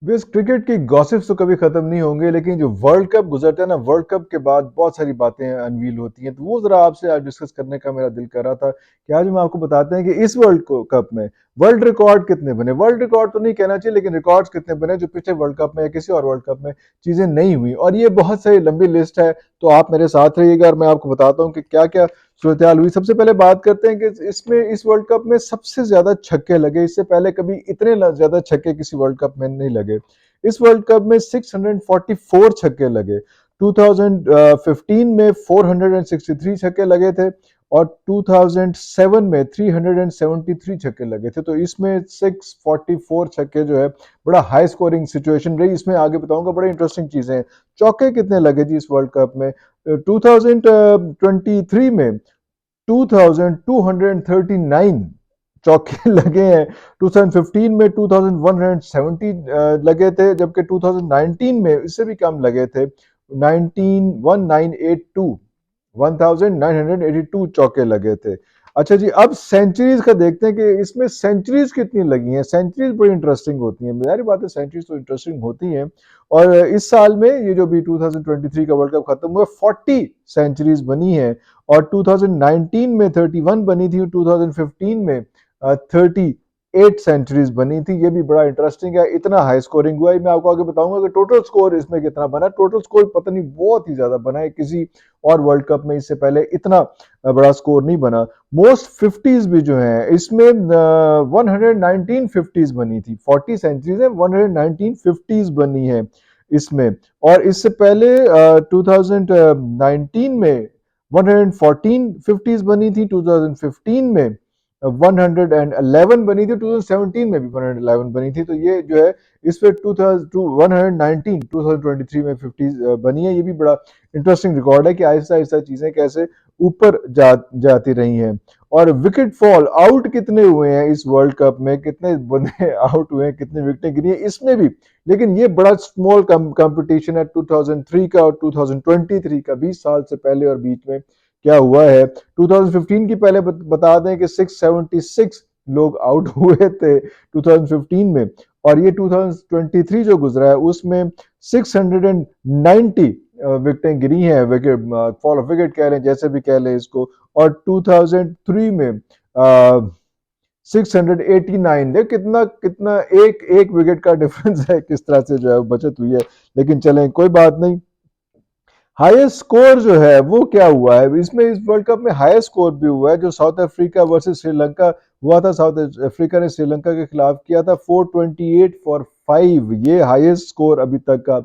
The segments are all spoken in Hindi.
बस क्रिकेट की गॉसिप्स तो कभी खत्म नहीं होंगे, लेकिन जो वर्ल्ड कप गुजरता है ना, वर्ल्ड कप के बाद बहुत सारी बातें अनवील होती हैं, तो वो जरा आपसे आज डिस्कस करने का मेरा दिल कर रहा था कि आज हम आपको बताते हैं कि इस कप में वर्ल्ड रिकॉर्ड कितने बने। वर्ल्ड रिकॉर्ड तो नहीं कहना चाहिए, लेकिन रिकॉर्ड्स कितने बने जो पिछले वर्ल्ड कप में या किसी और वर्ल्ड कप में चीजें नहीं हुई। और ये बहुत सारी लंबी लिस्ट है, तो आप मेरे साथ रहिएगा और मैं आपको बताता हूँ कि क्या क्या सूरत हुई। सबसे पहले बात करते हैं कि इसमें इस वर्ल्ड कप में सबसे ज्यादा छक्के लगे। इससे पहले कभी इतने ज्यादा छक्के किसी वर्ल्ड कप में नहीं लगे। इस वर्ल्ड कप में 644 छक्के लगे। 2015 में 463 छक्के लगे थे और 2007 में 373 छक्के लगे थे। तो इसमें 644 छक्के जो है बड़ा हाई स्कोरिंग सिचुएशन रही। इसमें आगे बताऊंगा, बड़े इंटरेस्टिंग चीजें हैं। चौके कितने लगे जी इस वर्ल्ड कप में? 2023 में 2239 चौके लगे हैं। 2015 में 2170 लगे थे, जबकि 2019 में इससे भी कम लगे थे। 1982 1982 चौके लगे थे। अच्छा जी, अब सेंचुरीज का देखते हैं कि इसमें सेंचुरीज कितनी लगी हैं। सेंचुरीज बड़ी इंटरेस्टिंग होती हैं, जाहिर बात है सेंचुरीज तो इंटरेस्टिंग होती हैं। और इस साल में ये जो भी 2023 का वर्ल्ड कप खत्म हुआ, 40 सेंचुरीज बनी है। और 2019 में 31 बनी थी, 2015 में 38 सेंचुरीज बनी थी। ये भी बड़ा इंटरेस्टिंग है, इतना हाई स्कोरिंग हुआ है। मैं आपको आगे बताऊंगा कि टोटल स्कोर इसमें कितना बना। टोटल स्कोर पता नहीं, बहुत ही ज्यादा बना है। किसी और वर्ल्ड कप में इससे पहले इतना बड़ा स्कोर नहीं बना। मोस्ट फिफ्टीज भी जो है इसमें 119 फिफ्टीज बनी थी। 40 सेंचुरीज है, 119 फिफ्टीज बनी है इसमें। और इससे पहले 2019 में 114 फिफ्टीज बनी थी। 2015 में 111 बनी थी। 2017 में भी 111 बनी थी। तो ये जो है इस पे 119 2023 में 50 बनी है। ये भी बड़ा इंटरेस्टिंग रिकॉर्ड है कि आहिस्ता आहिस्ता चीजें कैसे ऊपर जाती रही हैं। और विकेट फॉल आउट कितने हुए हैं इस वर्ल्ड कप में, कितने बंदे आउट हुए हैं, कितने विकेटें गिरी हैं इसमें भी। लेकिन ये बड़ा स्मॉल कंपटीशन है 2003 का और 2023 का, 20 साल से पहले और बीच में क्या हुआ है। 2015 की पहले बता दें कि 676 लोग आउट हुए थे 2015 में। और ये 2023 जो गुजरा है उसमें 690 विकेटें गिरी हैं। विकेट फॉल ऑफ विकेट कह लें, जैसे भी कह लें इसको। और 2003 में 689, देख कितना कितना एक एक विकेट का डिफरेंस है, किस तरह से जो है बचत हुई है। लेकिन चलें, कोई बात नहीं। हाईएस्ट स्कोर जो है वो क्या हुआ है इसमें? इस वर्ल्ड कप में हाईएस्ट स्कोर भी हुआ है जो साउथ अफ्रीका वर्सेस श्रीलंका हुआ था। साउथ अफ्रीका ने श्रीलंका के खिलाफ किया था 428 फॉर 5। ये हाईएस्ट स्कोर अभी तक का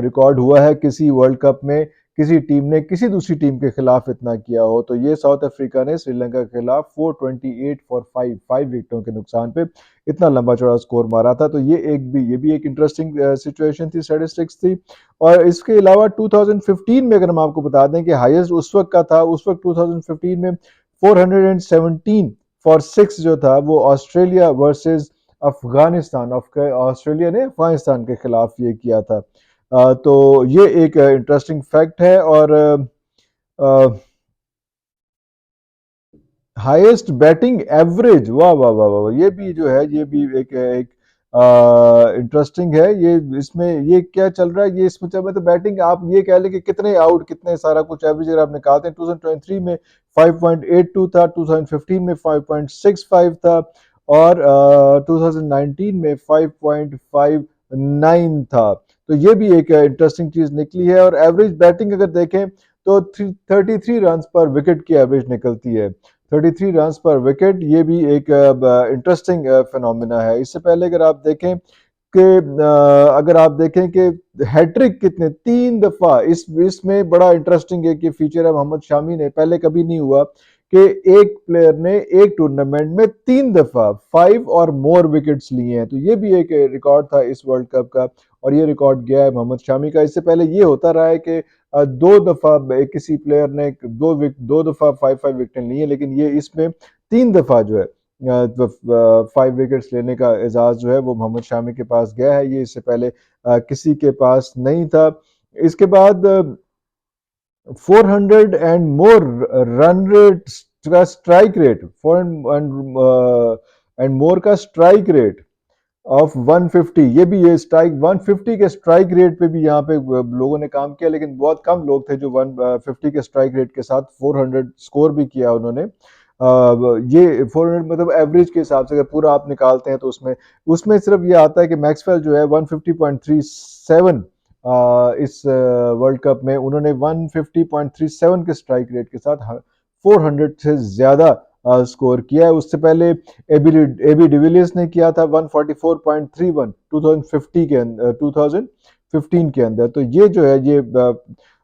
रिकॉर्ड हुआ है किसी वर्ल्ड कप में। किसी टीम ने किसी दूसरी टीम के खिलाफ इतना किया हो, तो ये साउथ अफ्रीका ने श्रीलंका के खिलाफ 428 फॉर 5 5 विकेटों के नुकसान पे इतना लंबा चौड़ा स्कोर मारा था। तो ये भी एक इंटरेस्टिंग सिचुएशन थी, स्टैटिस्टिक्स थी। और इसके अलावा 2015 में अगर हम आपको बता दें कि हाईएस्ट उस वक्त का था, उस वक्त 2015 में 417 फॉर 6 जो था वो ऑस्ट्रेलिया वर्सेस अफगानिस्तान। ऑस्ट्रेलिया ने अफगानिस्तान के खिलाफ ये किया था। तो ये एक इंटरेस्टिंग फैक्ट है। और हाईएस्ट बैटिंग एवरेज, वाह वाह वाह वाह, ये भी जो है ये भी एक एक इंटरेस्टिंग है। ये इसमें ये क्या चल रहा है, ये इसमें चल रहा है। तो बैटिंग आप ये कह लें कि कितने आउट, कितने सारा कुछ एवरेज अगर आप निकालते हैं, 2023 में 5.82 था, 2015 में 5.65 था और 2019 में 5.59 था। तो ये भी एक इंटरेस्टिंग चीज निकली है। और एवरेज बैटिंग अगर देखें तो 33 रन पर विकेट की एवरेज निकलती है। 33 रन पर विकेट, ये भी एक इंटरेस्टिंग फिनोमिना है। इससे पहले अगर आप देखें कि अगर आप देखें कि हैट्रिक कितने, 3 दफा इसमें बड़ा इंटरेस्टिंग है कि फीचर है मोहम्मद शामी ने, पहले कभी नहीं हुआ कि एक प्लेयर ने एक टूर्नामेंट में 3 दफा 5 और मोर विकेट्स लिए हैं। तो ये भी एक रिकॉर्ड था इस वर्ल्ड कप का और ये रिकॉर्ड गया है मोहम्मद शामी का। इससे पहले ये होता रहा है कि 2 दफा किसी प्लेयर ने 2 दफा 5 विकेट ली है, लेकिन ये इसमें 3 दफा जो है 5 विकेट्स लेने का एजाज जो है वो मोहम्मद शामी के पास गया है। ये इससे पहले किसी के पास नहीं था। इसके बाद 400 एंड मोर रन रेट का स्ट्राइक रेट, 400 एंड मोर का स्ट्राइक रेट ऑफ 150, ये भी ये स्ट्राइक 150 के स्ट्राइक रेट पे भी यहाँ पे लोगों ने काम किया, लेकिन बहुत कम लोग थे जो 150 के स्ट्राइक रेट के साथ 400 स्कोर भी किया उन्होंने। ये 400 मतलब एवरेज के हिसाब से अगर पूरा आप निकालते हैं तो उसमें उसमें सिर्फ ये आता है कि मैक्सवेल जो है 150.37 इस वर्ल्ड कप में उन्होंने 150.37 के स्ट्राइक रेट के साथ 400 से ज्यादा स्कोर किया है। उससे पहले एबी डिविलियर्स ने किया था 144.31 2050 के अंदर 2015 के अंदर। तो ये जो है ये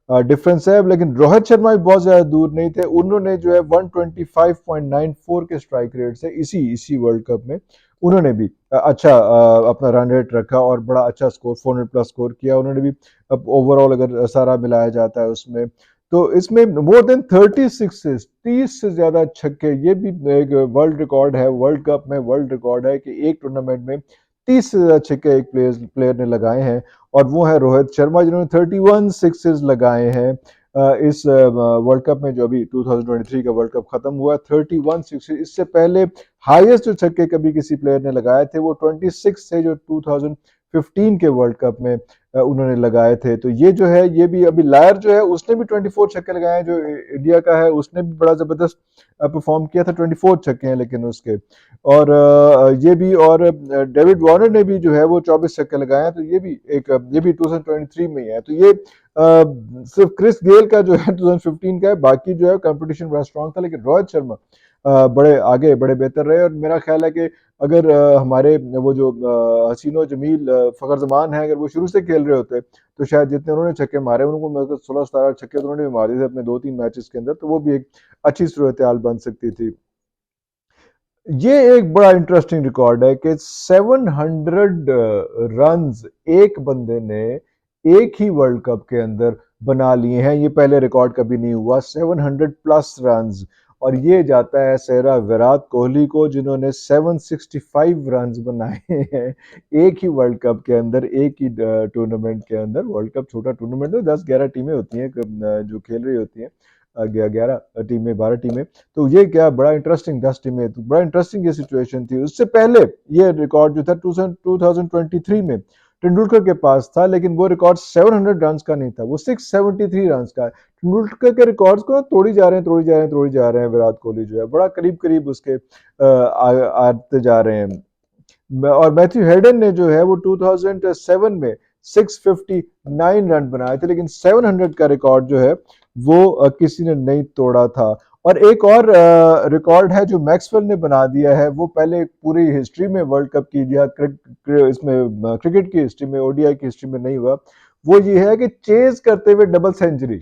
डिफरेंस है, लेकिन रोहित शर्मा भी बहुत ज्यादा दूर नहीं थे। उन्होंने जो है 125.94 के स्ट्राइक रेट से इसी इसी वर्ल्ड कप में उन्होंने भी अच्छा अपना रन रेट रखा और बड़ा अच्छा स्कोर 400 प्लस स्कोर किया उन्होंने भी। अब ओवरऑल अगर सारा मिलाया जाता है उसमें तो इसमें मोर देन 36 30 से ज्यादा छक्के, ये भी एक वर्ल्ड रिकॉर्ड है, वर्ल्ड कप में वर्ल्ड रिकॉर्ड है कि एक टूर्नामेंट में 30 से ज्यादा छक्के एक प्लेयर ने लगाए हैं, और वो है रोहित शर्मा जिन्होंने 31 सिक्सेस लगाए हैं इस वर्ल्ड कप में जो अभी 2023 का वर्ल्ड कप खत्म हुआ। 31 सिक्सेस, इससे पहले हाईएस्ट जो छक्के कभी किसी प्लेयर ने लगाए थे वो 26 थे जो 2015 के वर्ल्ड कप में उन्होंने लगाए थे। तो ये जो है ये भी अभी लायर जो है उसने भी 24 छक्के लगाए हैं, जो इंडिया का है उसने भी बड़ा जबरदस्त परफॉर्म किया था, 24 छक्के हैं लेकिन उसके। और ये भी, और डेविड वार्नर ने भी जो है वो 24 छक्के लगाए हैं, तो ये भी एक ये भी 2023 में ही है। तो ये सिर्फ क्रिस गेल का जो है 2015 का है, बाकी जो है कंपटीशन बड़ा स्ट्रांग था, लेकिन रोहित शर्मा बड़े आगे बड़े बेहतर रहे। और मेरा ख्याल है कि अगर हमारे वो जो हसीनो जमील फ़खर जमान है, अगर वो शुरू से खेल रहे होते तो शायद जितने उन्होंने छक्के मारे उनको मतलब 16-17 छक्के तो उन्होंने भी मारे थे अपने 2-3 मैचेस के अंदर, तो वो भी एक अच्छी सूरत हाल बन सकती थी। ये एक बड़ा इंटरेस्टिंग रिकॉर्ड है कि 700 रन्स एक बंदे ने एक ही वर्ल्ड कप के अंदर बना लिए हैं। ये पहले रिकॉर्ड कभी नहीं हुआ, 700 प्लस रन्स। और ये जाता है सेहरा विराट कोहली को जिन्होंने 765 रन्स बनाए हैं एक ही वर्ल्ड कप के अंदर, एक ही टूर्नामेंट के अंदर। वर्ल्ड कप छोटा टूर्नामेंट है, 10-11 टीमें होती हैं जो खेल रही होती हैं, 11 टीमें, 12 टीमें। तो ये क्या बड़ा इंटरेस्टिंग, 10 टीमें, तो बड़ा इंटरेस्टिंग ये सिचुएशन थी। उससे पहले ये रिकॉर्ड जो था 2023 में तेंदुलकर के पास था, लेकिन वो रिकॉर्ड 700 रन का नहीं था, वो 673 रन का है। तेंदुलकर के रिकॉर्ड्स को तोड़ी जा रहे हैं, तोड़ी जा रहे हैं, तोड़ी जा रहे हैं। विराट कोहली जो है बड़ा करीब करीब उसके आते जा रहे हैं। और मैथ्यू हेडन ने जो है वो 2007 में 659 रन बनाए थे, लेकिन 700 का रिकॉर्ड जो है वो किसी ने नहीं तोड़ा था। और एक और रिकॉर्ड है जो मैक्सवेल ने बना दिया है, वो पहले पूरी हिस्ट्री में वर्ल्ड कप की या इसमें क्रिकेट की हिस्ट्री में, ओडीआई की हिस्ट्री में नहीं हुआ। वो ये है कि चेज करते हुए डबल सेंचुरी।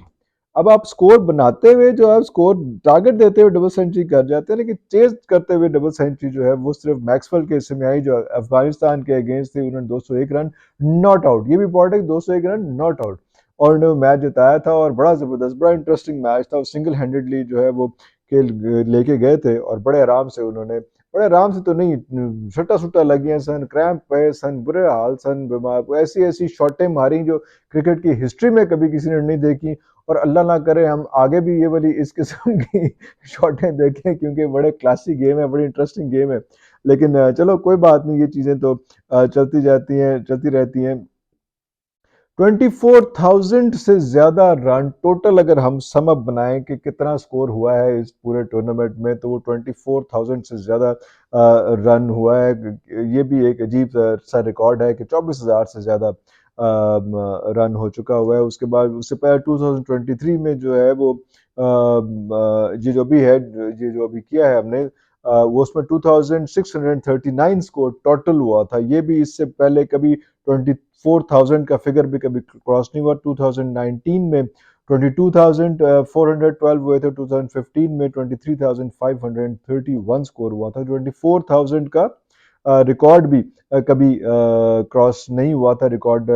अब आप स्कोर बनाते हुए जो आप स्कोर टारगेट देते हुए डबल सेंचुरी कर जाते हैं, लेकिन चेज करते हुए डबल सेंचुरी जो है वो सिर्फ मैक्सवेल के हिस्से में आई, जो अफगानिस्तान के अगेंस्ट थी। उन्होंने 201 रन नॉट आउट, ये भी इंपॉर्टेंट, 201 रन नॉट आउट, और उन्होंने मैच जिताया था। और बड़ा जबरदस्त, बड़ा इंटरेस्टिंग मैच था। सिंगल हैंडेडली जो है वो खेल लेके गए थे, और बड़े आराम से उन्होंने, बड़े आराम से तो नहीं, सट्टा सुट्टा लग गया सन, क्रैम्प पे सन, बुरे हाल सन, बीमार, ऐसी ऐसी शॉटें मारी जो क्रिकेट की हिस्ट्री में कभी किसी ने नहीं देखी। और अल्लाह ना करे हम आगे भी ये वाली इस किस्म की शॉटें देखें, क्योंकि बड़े क्लासिक गेम है, बड़ी इंटरेस्टिंग गेम है। लेकिन चलो कोई बात नहीं, ये चीज़ें तो चलती जाती हैं, चलती रहती हैं। 24,000 से ज्यादा रन टोटल अगर हम सम अप बनाएं कि कितना स्कोर हुआ है इस पूरे टूर्नामेंट में, तो वो 24,000 से ज्यादा रन हुआ है। ये भी एक अजीब सा रिकॉर्ड है कि 24,000 से ज्यादा रन हो चुका हुआ है। उसके बाद उससे पहले 2023 में जो है वो ये जो भी है, ये जो अभी किया है हमने, वो उसमें 2639 स्कोर टोटल हुआ था। ये भी इससे पहले कभी 24,000 का फिगर भी कभी क्रॉस नहीं हुआ। 2019 में 22,412 हुए थे, 2015 में 23,531 स्कोर हुआ था। 24,000 का रिकॉर्ड भी कभी क्रॉस नहीं हुआ था, रिकॉर्ड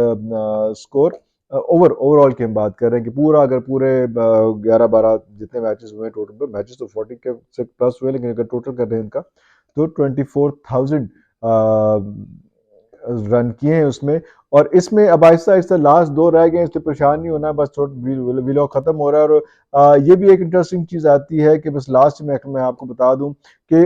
स्कोर। ओवरऑल की हम बात कर रहे हैं कि पूरा अगर पूरे 11-12 जितने मैचेस हुए टोटल पे, मैचेस तो 40 के से प्लस हुए, लेकिन अगर टोटल कर रहे हैं इनका तो 24,000 रन किए हैं उसमें। और इसमें अब आहिस्ता आहिस्ता लास्ट 2 रह गए हैं, इसलिए परेशान नहीं होना, बस थोड़ा व्लॉग खत्म हो रहा है। और ये भी एक इंटरेस्टिंग चीज़ आती है कि बस लास्ट में मैं आपको बता दूं कि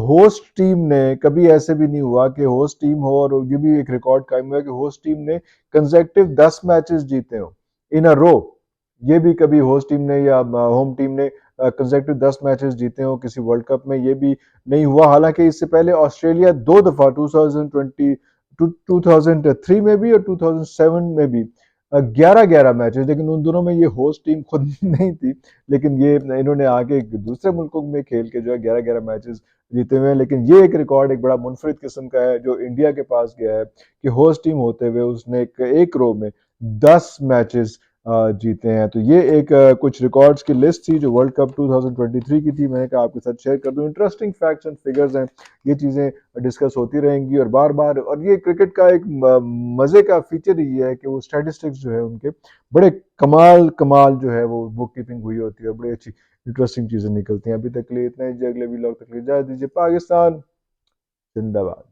होस्ट टीम ने, कभी ऐसे भी नहीं हुआ कि होस्ट टीम हो, और ये भी एक रिकॉर्ड कायम हुआ है कि होस्ट टीम ने कंसेक्टिव 10 मैचेस जीते हो इन अ रो। ये भी कभी होस्ट टीम ने या होम टीम ने कंसेक्टिव 10 मैचेस जीते हो किसी वर्ल्ड कप में, ये भी नहीं हुआ। हालांकि इससे पहले ऑस्ट्रेलिया 2 दफा 2020 2003 में भी और 2007 में भी 11-11 मैचेस, लेकिन उन दोनों में ये होस्ट टीम खुद नहीं थी, लेकिन ये इन्होंने आगे दूसरे मुल्कों में खेल के जो है 11-11 मैचेस जीते हुए हैं। लेकिन ये एक रिकॉर्ड एक बड़ा मुनफरिद किस्म का है जो इंडिया के पास गया है कि होस्ट टीम होते हुए उसने एक रो में 10 मैचेस जीते हैं। तो ये एक कुछ रिकॉर्ड्स की लिस्ट थी जो वर्ल्ड कप 2023 की थी, मैंने कहा आपके साथ शेयर कर दूं। इंटरेस्टिंग फैक्ट्स एंड फिगर्स हैं, ये चीज़ें डिस्कस होती रहेंगी और बार बार। और ये क्रिकेट का एक मज़े का फीचर ही है कि वो स्टैटिस्टिक्स जो है उनके बड़े कमाल कमाल जो है वो बुक कीपिंग हुई होती है, बड़ी अच्छी इंटरेस्टिंग चीज़ें निकलती हैं। अभी तक के लिए इतना ही, अगले वीलॉग तक ले जा दीजिए। पाकिस्तान जिंदाबाद।